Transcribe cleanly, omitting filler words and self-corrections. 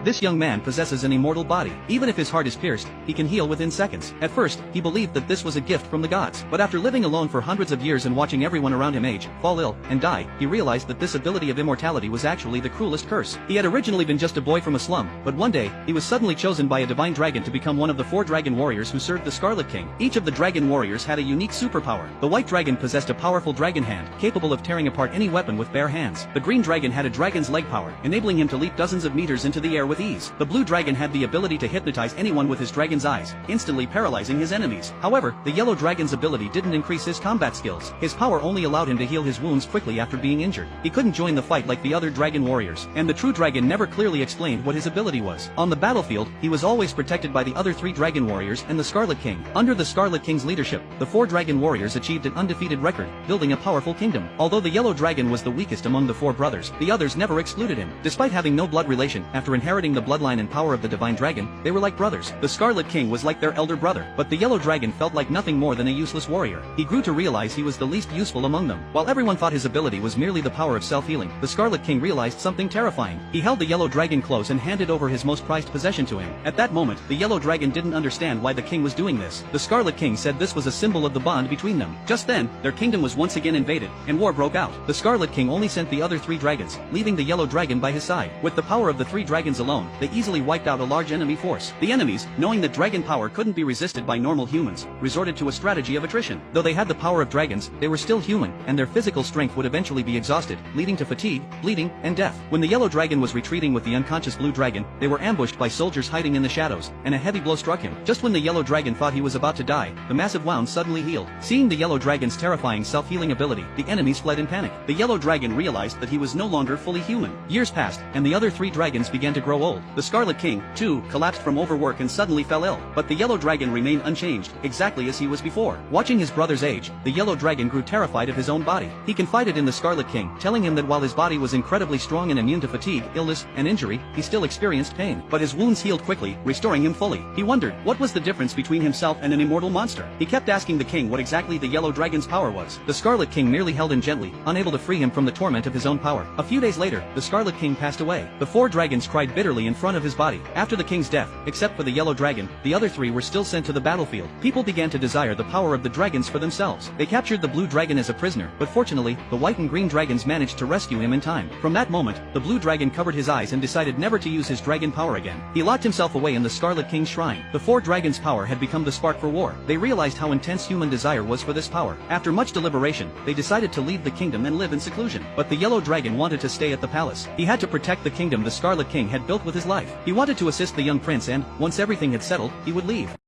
This young man possesses an immortal body. Even if his heart is pierced, he can heal within seconds. At first, he believed that this was a gift from the gods. But after living alone for hundreds of years and watching everyone around him age, fall ill, and die, he realized that this ability of immortality was actually the cruelest curse. He had originally been just a boy from a slum, but one day, he was suddenly chosen by a divine dragon to become one of the 4 dragon warriors who served the Scarlet King. Each of the dragon warriors had a unique superpower. The white dragon possessed a powerful dragon hand, capable of tearing apart any weapon with bare hands. The green dragon had a dragon's leg power, enabling him to leap dozens of meters into the air with ease. The blue dragon had the ability to hypnotize anyone with his dragon's eyes, instantly paralyzing his enemies. However, the yellow dragon's ability didn't increase his combat skills. His power only allowed him to heal his wounds quickly after being injured. He couldn't join the fight like the other dragon warriors, and the true dragon never clearly explained what his ability was. On the battlefield, he was always protected by the other 3 dragon warriors and the Scarlet King. Under the Scarlet King's leadership, the 4 dragon warriors achieved an undefeated record, building a powerful kingdom. Although the yellow dragon was the weakest among the 4 brothers, the others never excluded him. Despite having no blood relation, after inheriting the bloodline and power of the divine dragon, they were like brothers. The Scarlet King was like their elder brother, but the yellow dragon felt like nothing more than a useless warrior. He grew to realize he was the least useful among them. While everyone thought his ability was merely the power of self-healing, the Scarlet King realized something terrifying. He held the yellow dragon close and handed over his most prized possession to him. At that moment, the yellow dragon didn't understand why the king was doing this. The Scarlet King said this was a symbol of the bond between them. Just then, their kingdom was once again invaded, and war broke out. The Scarlet King only sent the other 3 dragons, leaving the yellow dragon by his side. With the power of the 3 dragons alone, they easily wiped out a large enemy force. The enemies, knowing that dragon power couldn't be resisted by normal humans, resorted to a strategy of attrition. Though they had the power of dragons, they were still human, and their physical strength would eventually be exhausted, leading to fatigue, bleeding, and death. When the yellow dragon was retreating with the unconscious blue dragon, they were ambushed by soldiers hiding in the shadows, and a heavy blow struck him. Just when the yellow dragon thought he was about to die, the massive wound suddenly healed. Seeing the yellow dragon's terrifying self-healing ability, the enemies fled in panic. The yellow dragon realized that he was no longer fully human. Years passed, and the other 3 dragons began to grow old. The Scarlet King, too, collapsed from overwork and suddenly fell ill. But the yellow dragon remained unchanged, exactly as he was before. Watching his brother's age, the yellow dragon grew terrified of his own body. He confided in the Scarlet King, telling him that while his body was incredibly strong and immune to fatigue, illness, and injury, he still experienced pain. But his wounds healed quickly, restoring him fully. He wondered, what was the difference between himself and an immortal monster? He kept asking the king what exactly the yellow dragon's power was. The Scarlet King merely held him gently, unable to free him from the torment of his own power. A few days later, the Scarlet King passed away. The 4 dragons cried bitterly in front of his body. After the king's death, except for the yellow dragon, the other 3 were still sent to the battlefield. People began to desire the power of the dragons for themselves. They captured the blue dragon as a prisoner, but fortunately, the white and green dragons managed to rescue him in time. From that moment, the blue dragon covered his eyes and decided never to use his dragon power again. He locked himself away in the Scarlet King's shrine. The 4 dragons' power had become the spark for war. They realized how intense human desire was for this power. After much deliberation, they decided to leave the kingdom and live in seclusion. But the yellow dragon wanted to stay at the palace. He had to protect the kingdom the Scarlet King had built with his life. He wanted to assist the young prince and, once everything had settled, he would leave.